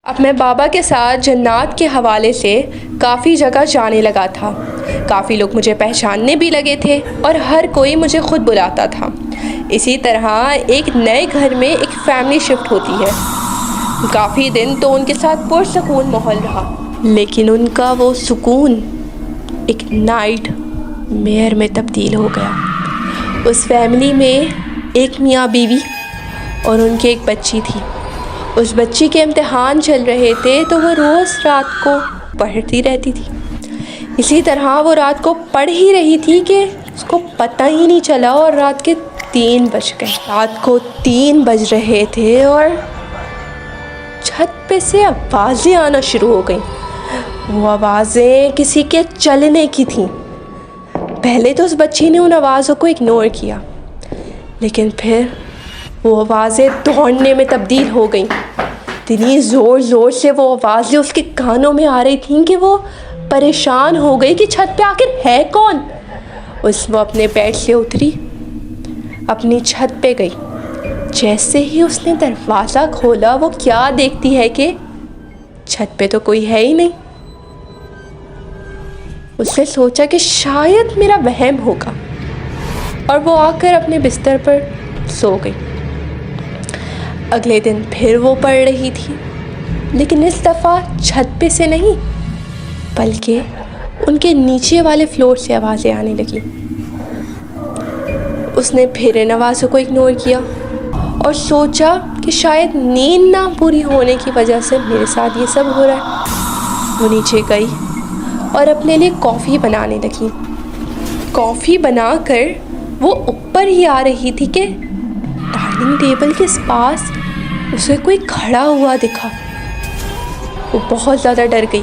اب میں بابا کے ساتھ جنات کے حوالے سے کافی جگہ جانے لگا تھا. کافی لوگ مجھے پہچاننے بھی لگے تھے اور ہر کوئی مجھے خود بلاتا تھا. اسی طرح ایک نئے گھر میں ایک فیملی شفٹ ہوتی ہے. کافی دن تو ان کے ساتھ پرسکون ماحول رہا، لیکن ان کا وہ سکون ایک نائٹ میئر میں تبدیل ہو گیا. اس فیملی میں ایک میاں بیوی اور ان کی ایک بچی تھی. اس بچی کے امتحان چل رہے تھے تو وہ روز رات کو پڑھتی رہتی تھی. اسی طرح وہ رات کو پڑھ ہی رہی تھی کہ اس کو پتہ ہی نہیں چلا اور رات کے 3 بج گئے. رات کو 3 بج رہے تھے اور چھت پہ سے آوازیں آنا شروع ہو گئیں. وہ آوازیں کسی کے چلنے کی تھیں. پہلے تو اس بچی نے ان آوازوں کو اگنور کیا، لیکن پھر وہ آوازیں دوڑنے میں تبدیل ہو گئیں. اتنی زور زور سے وہ آوازیں اس کے کانوں میں آ رہی تھیں کہ وہ پریشان ہو گئی کہ چھت پہ آخر ہے کون. وہ اپنے بیڈ سے اتری، اپنی چھت پہ گئی. جیسے ہی اس نے دروازہ کھولا وہ کیا دیکھتی ہے کہ چھت پہ تو کوئی ہے ہی نہیں. اس نے سوچا کہ شاید میرا وہم ہوگا اور وہ آ کر اپنے بستر پر سو گئی. اگلے دن پھر وہ پڑھ رہی تھی، لیکن اس دفعہ چھت پہ سے نہیں بلکہ ان کے نیچے والے فلور سے آوازیں آنے لگیں. اس نے پھر ان آوازوں کو اگنور کیا اور سوچا کہ شاید نیند نہ پوری ہونے کی وجہ سے میرے ساتھ یہ سب ہو رہا ہے. وہ نیچے گئی اور اپنے لیے کافی بنانے لگی. کافی بنا کر وہ اوپر ہی آ رہی تھی کہ ڈائننگ ٹیبل کے پاس اسے کوئی کھڑا ہوا دکھا. وہ بہت زیادہ ڈر گئی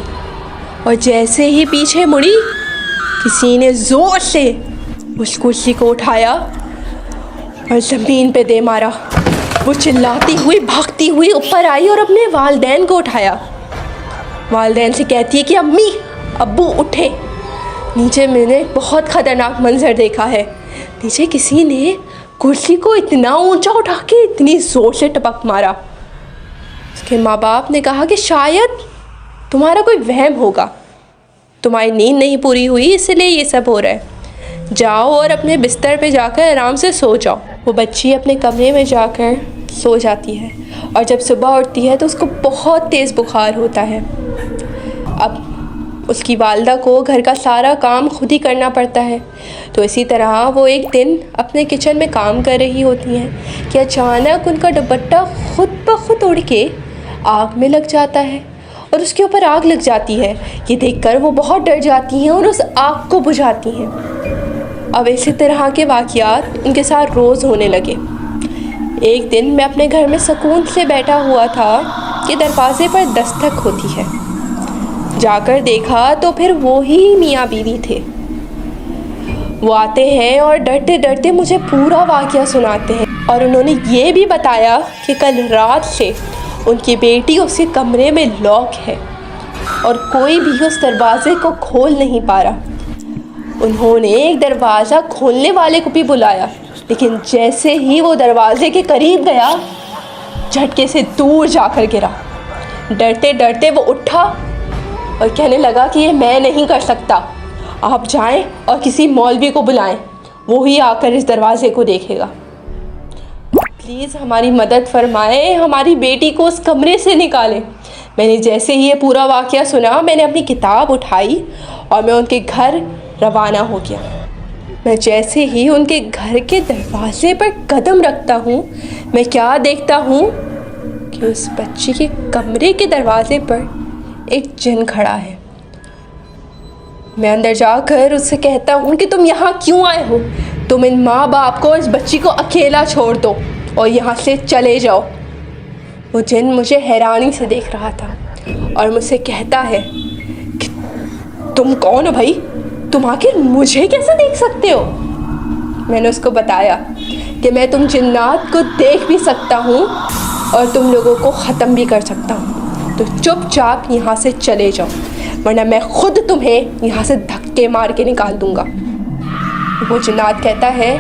اور جیسے ہی پیچھے مڑی کسی نے زور سے اس کرسی کو اٹھایا اور زمین پہ دے مارا. وہ چلاتی ہوئی بھاگتی ہوئی اوپر آئی اور اپنے والدین کو اٹھایا. والدین سے کہتی ہے کہ امی ابو اٹھے. نیچے میں نے بہت خطرناک منظر دیکھا ہے. نیچے کسی نے کرسی کو اتنا اونچا اٹھا کے اتنی زور سے ٹپک مارا. اس کے ماں باپ نے کہا کہ شاید تمہارا کوئی وہم ہوگا، تمہاری نیند نہیں پوری ہوئی اس لیے یہ سب ہو رہا ہے. جاؤ اور اپنے بستر پہ جا کر آرام سے سو جاؤ. وہ بچی اپنے کمرے میں جا کر سو جاتی ہے اور جب صبح اٹھتی ہے تو اس کو بہت تیز بخار ہوتا ہے. اب اس کی والدہ کو گھر کا سارا کام خود ہی کرنا پڑتا ہے. تو اسی طرح وہ ایک دن اپنے کچن میں کام کر رہی ہوتی ہیں کہ اچانک ان کا دوپٹہ خود بخود اڑ کے آگ میں لگ جاتا ہے اور اس کے اوپر آگ لگ جاتی ہے. یہ دیکھ کر وہ بہت ڈر جاتی ہیں اور اس آگ کو بجھاتی ہیں. اب اسی طرح کے واقعات ان کے ساتھ روز ہونے لگے. ایک دن میں اپنے گھر میں سکون سے بیٹھا ہوا تھا کہ دروازے پر دستک ہوتی ہے. جا کر دیکھا تو پھر وہی میاں بیوی تھے. وہ آتے ہیں اور ڈرتے ڈرتے مجھے پورا واقعہ سناتے ہیں اور انہوں نے یہ بھی بتایا کہ کل رات سے ان کی بیٹی اس کے کمرے میں لاک ہے اور کوئی بھی اس دروازے کو کھول نہیں پا رہا. انہوں نے ایک دروازہ کھولنے والے کو بھی بلایا، لیکن جیسے ہی وہ دروازے کے قریب گیا جھٹکے سے دور جا کر گرا. ڈرتے ڈرتے وہ اٹھا اور کہنے لگا کہ یہ میں نہیں کر سکتا، آپ جائیں اور کسی مولوی کو بلائیں، وہی آ کر اس دروازے کو دیکھے گا. پلیز ہماری مدد فرمائیں، ہماری بیٹی کو اس کمرے سے نکالیں. میں نے جیسے ہی یہ پورا واقعہ سنا میں نے اپنی کتاب اٹھائی اور میں ان کے گھر روانہ ہو گیا. میں جیسے ہی ان کے گھر کے دروازے پر قدم رکھتا ہوں میں کیا دیکھتا ہوں کہ اس بچی کے کمرے کے دروازے پر ایک جن کھڑا ہے. میں اندر جا کر اس سے کہتا ہوں کہ تم یہاں کیوں آئے ہو؟ تم ان ماں باپ کو اس بچی کو اکیلا چھوڑ دو اور یہاں سے چلے جاؤ. وہ جن مجھے حیرانی سے دیکھ رہا تھا اور مجھ سے کہتا ہے کہ تم کون ہو بھائی؟ تم آخر مجھے کیسے دیکھ سکتے ہو؟ میں نے اس کو بتایا کہ میں تم جنات کو دیکھ بھی سکتا ہوں اور تم لوگوں کو ختم بھی کر سکتا ہوں، تو چپ چاپ یہاں سے چلے جاؤ ورنہ میں خود تمہیں یہاں سے دھکے مار کے نکال دوں گا. وہ جنات کہتا ہے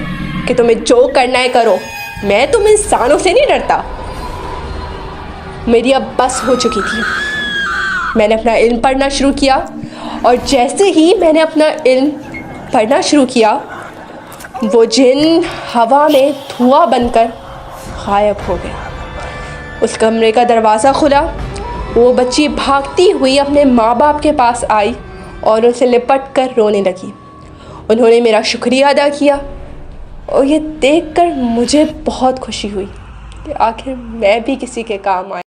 کہ تمہیں جو کرنا ہے کرو، میں تم انسانوں سے نہیں ڈرتا. میری اب بس ہو چکی تھی. میں نے اپنا علم پڑھنا شروع کیا اور جیسے ہی میں نے اپنا علم پڑھنا شروع کیا وہ جن ہوا میں دھواں بن کر غائب ہو گیا. اس کمرے کا دروازہ کھلا. وہ بچی بھاگتی ہوئی اپنے ماں باپ کے پاس آئی اور ان سے لپٹ کر رونے لگی. انہوں نے میرا شکریہ ادا کیا اور یہ دیکھ کر مجھے بہت خوشی ہوئی کہ آخر میں بھی کسی کے کام آئی.